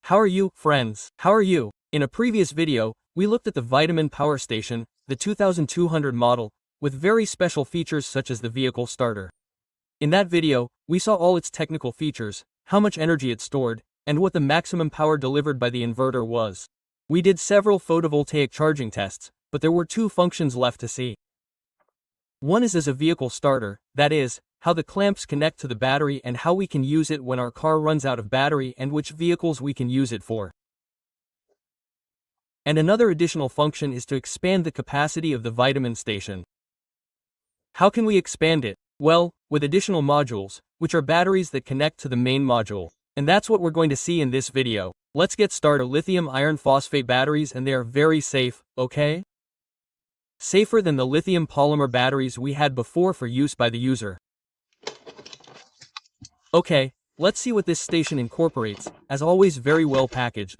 How are you, friends? How are you? In a previous video, we looked at the Vtoman power station, the 2200 model, with very special features such as the vehicle starter. In that video, we saw all its technical features, how much energy it stored, and what the maximum power delivered by the inverter was. We did several photovoltaic charging tests, but there were two functions left to see. One is as a vehicle starter, that is, how the clamps connect to the battery and how we can use it when our car runs out of battery and which vehicles we can use it for. And another additional function is to expand the capacity of the Vtoman station. How can we expand it? Well, with additional modules, which are batteries that connect to the main module. And that's what we're going to see in this video. Let's get started. Lithium iron phosphate batteries, and they are very safe, okay? Safer than the lithium polymer batteries we had before for use by the user. Okay, let's see what this station incorporates, as always very well packaged.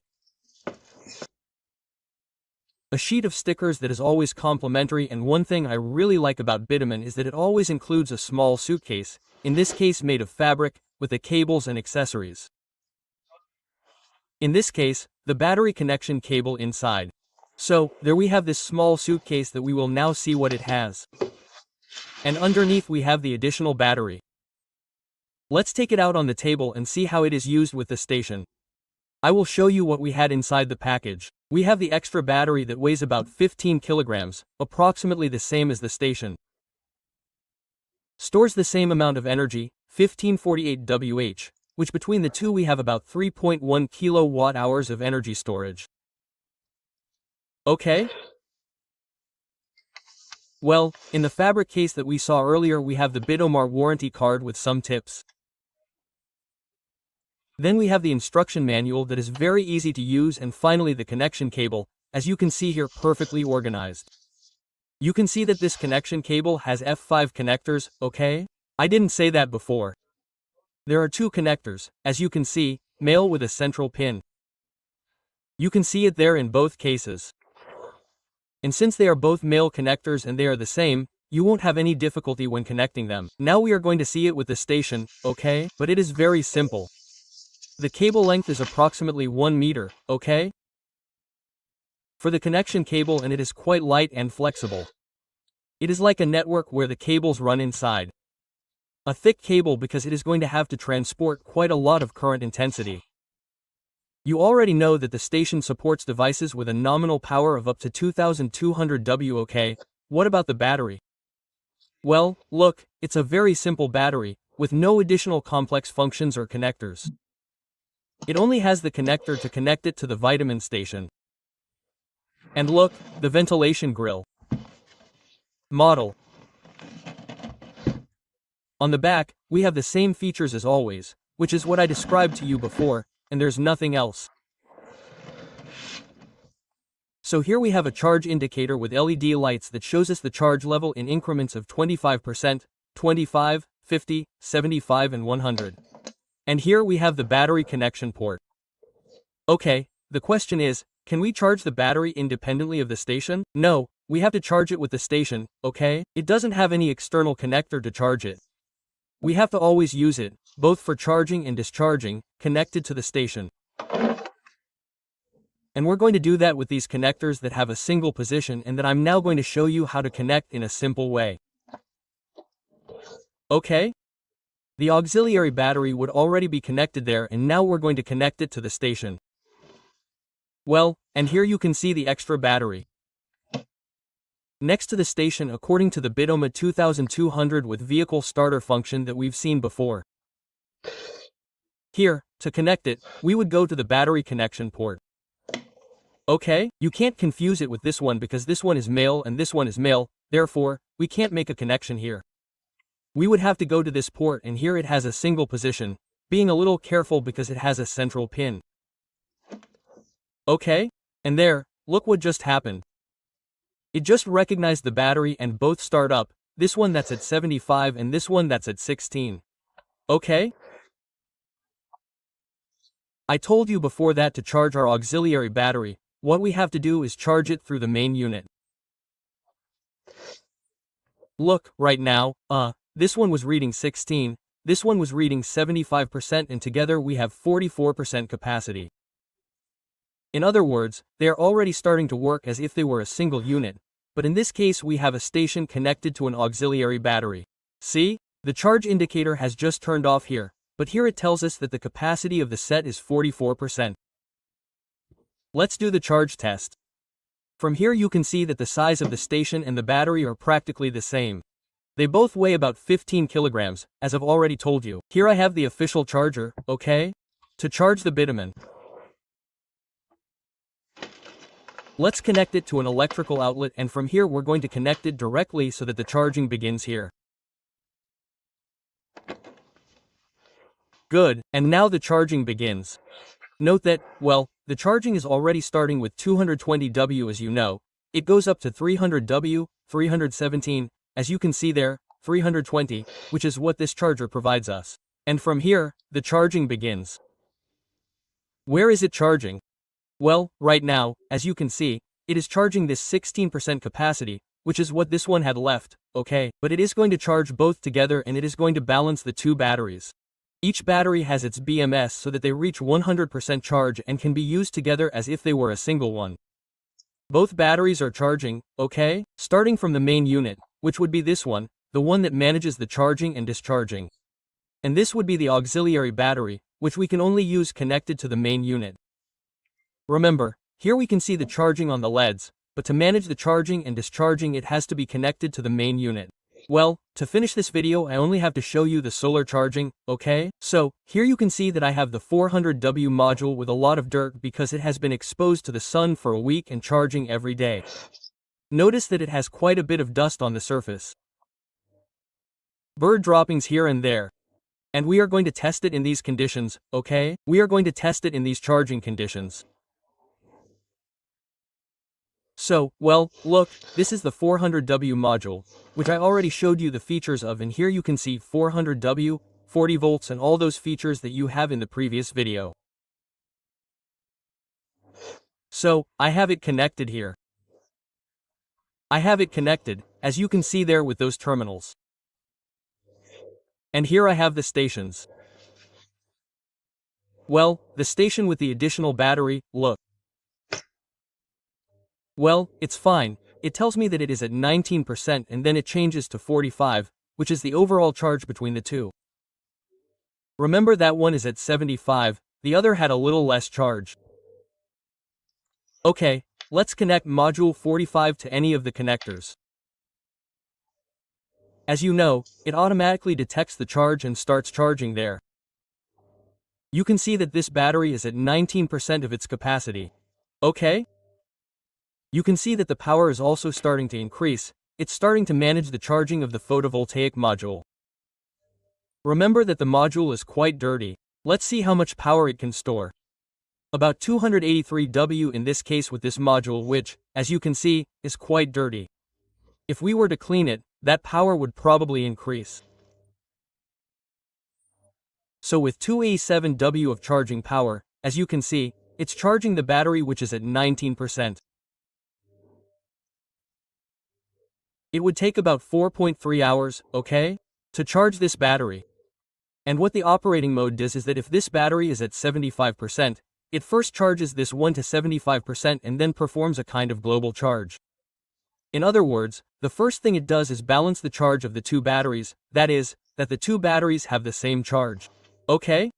A sheet of stickers that is always complimentary, and one thing I really like about Vtoman is that it always includes a small suitcase, in this case made of fabric, with the cables and accessories. In this case, the battery connection cable inside. So, there we have this small suitcase that we will now see what it has. And underneath we have the additional battery. Let's take it out on the table and see how it is used with the station. I will show you what we had inside the package. We have the extra battery that weighs about 15 kilograms, approximately the same as the station. Stores the same amount of energy, 1548 Wh, which between the two we have about 3.1 kilowatt-hours of energy storage. Okay? Well, in the fabric case that we saw earlier we have the Vtoman warranty card with some tips. Then we have the instruction manual that is very easy to use, and finally the connection cable, as you can see here, perfectly organized. You can see that this connection cable has F5 connectors, okay? I didn't say that before. There are two connectors, as you can see, male with a central pin. You can see it there in both cases. And since they are both male connectors and they are the same, you won't have any difficulty when connecting them. Now we are going to see it with the station, okay? But it is very simple. The cable length is approximately 1 meter, okay? For the connection cable, and it is quite light and flexible. It is like a network where the cables run inside. A thick cable because it is going to have to transport quite a lot of current intensity. You already know that the station supports devices with a nominal power of up to 2200 W, okay? What about the battery? Well, look, it's a very simple battery, with no additional complex functions or connectors. It only has the connector to connect it to the Vtoman station. And look, the ventilation grill. Model. On the back, we have the same features as always, which is what I described to you before, and there's nothing else. So here we have a charge indicator with LED lights that shows us the charge level in increments of 25%, 25, 50, 75 and 100. And here we have the battery connection port. Okay, the question is, can we charge the battery independently of the station? No, we have to charge it with the station, okay? It doesn't have any external connector to charge it. We have to always use it, both for charging and discharging, connected to the station. And we're going to do that with these connectors that have a single position and that I'm now going to show you how to connect in a simple way. Okay? The auxiliary battery would already be connected there, and now we're going to connect it to the station. Well, and here you can see the extra battery. Next to the station according to the Vtoman 2200 with vehicle starter function that we've seen before. Here, to connect it, we would go to the battery connection port. Okay, you can't confuse it with this one because this one is male and this one is male, therefore, we can't make a connection here. We would have to go to this port, and here it has a single position, being a little careful because it has a central pin. Okay? And there, look what just happened. It just recognized the battery and both start up, this one that's at 75 and this one that's at 16. Okay? I told you before that to charge our auxiliary battery, what we have to do is charge it through the main unit. Look, right now, this one was reading 16, this one was reading 75%, and together we have 44% capacity. In other words, they are already starting to work as if they were a single unit, but in this case we have a station connected to an auxiliary battery. See? The charge indicator has just turned off here, but here it tells us that the capacity of the set is 44%. Let's do the charge test. From here you can see that the size of the station and the battery are practically the same. They both weigh about 15 kilograms, as I've already told you. Here I have the official charger, okay? To charge the Vtoman, let's connect it to an electrical outlet, and from here we're going to connect it directly so that the charging begins here. Good, and now the charging begins. Note that, well, the charging is already starting with 220 W as you know. It goes up to 300 W, 317, as you can see there, 320, which is what this charger provides us. And from here, the charging begins. Where is it charging? Well, right now, as you can see, it is charging this 16% capacity, which is what this one had left, okay? But it is going to charge both together and it is going to balance the two batteries. Each battery has its BMS so that they reach 100% charge and can be used together as if they were a single one. Both batteries are charging, okay? Starting from the main unit, which would be this one, the one that manages the charging and discharging. And this would be the auxiliary battery, which we can only use connected to the main unit. Remember, here we can see the charging on the LEDs, but to manage the charging and discharging it has to be connected to the main unit. Well, to finish this video I only have to show you the solar charging, okay? So, here you can see that I have the 400W module with a lot of dirt because it has been exposed to the sun for a week and charging every day. Notice that it has quite a bit of dust on the surface. Bird droppings here and there. And we are going to test it in these conditions, okay? We are going to test it in these charging conditions. So, well, look, this is the 400W module, which I already showed you the features of, and here you can see 400W, 40 volts and all those features that you have in the previous video. So, I have it connected here. I have it connected, as you can see there with those terminals. And here I have the stations. Well, the station with the additional battery, look. Well, it's fine. It tells me that it is at 19% and then it changes to 45, which is the overall charge between the two. Remember that one is at 75, the other had a little less charge. Okay, let's connect module 45 to any of the connectors. As you know, it automatically detects the charge and starts charging there. You can see that this battery is at 19% of its capacity. Okay? You can see that the power is also starting to increase. It's starting to manage the charging of the photovoltaic module. Remember that the module is quite dirty. Let's see how much power it can store. About 283 W in this case with this module, which, as you can see, is quite dirty. If we were to clean it, that power would probably increase. So with 287 W of charging power, as you can see, it's charging the battery which is at 19%. It would take about 4.3 hours, okay, to charge this battery. And what the operating mode does is that if this battery is at 75%, it first charges this one to 75% and then performs a kind of global charge. In other words, the first thing it does is balance the charge of the two batteries, that is, that the two batteries have the same charge. Okay?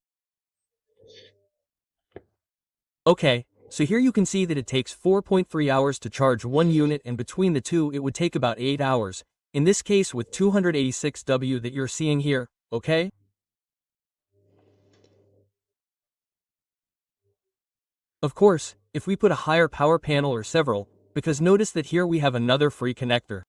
Okay, so here you can see that it takes 4.3 hours to charge one unit, and between the two it would take about 8 hours, in this case with 286 W that you're seeing here, okay? Of course, if we put a higher power panel or several, because notice that here we have another free connector.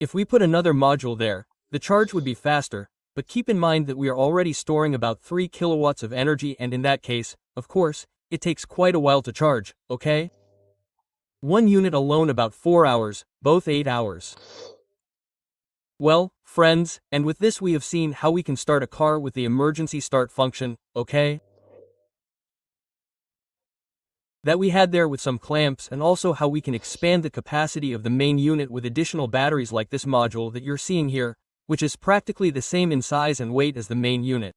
If we put another module there, the charge would be faster, but keep in mind that we are already storing about 3 kilowatts of energy, and in that case, of course, it takes quite a while to charge, okay? One unit alone about 4 hours, both 8 hours. Well, friends, and with this we have seen how we can start a car with the emergency start function, okay? That we had there with some clamps, and also how we can expand the capacity of the main unit with additional batteries like this module that you're seeing here, which is practically the same in size and weight as the main unit.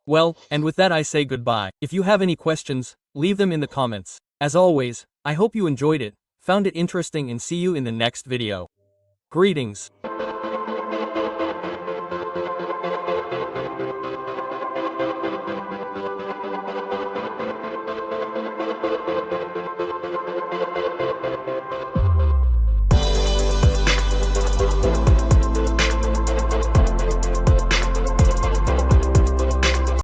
Well, and with that I say goodbye. If you have any questions, leave them in the comments. As always, I hope you enjoyed it, found it interesting and see you in the next video. Greetings.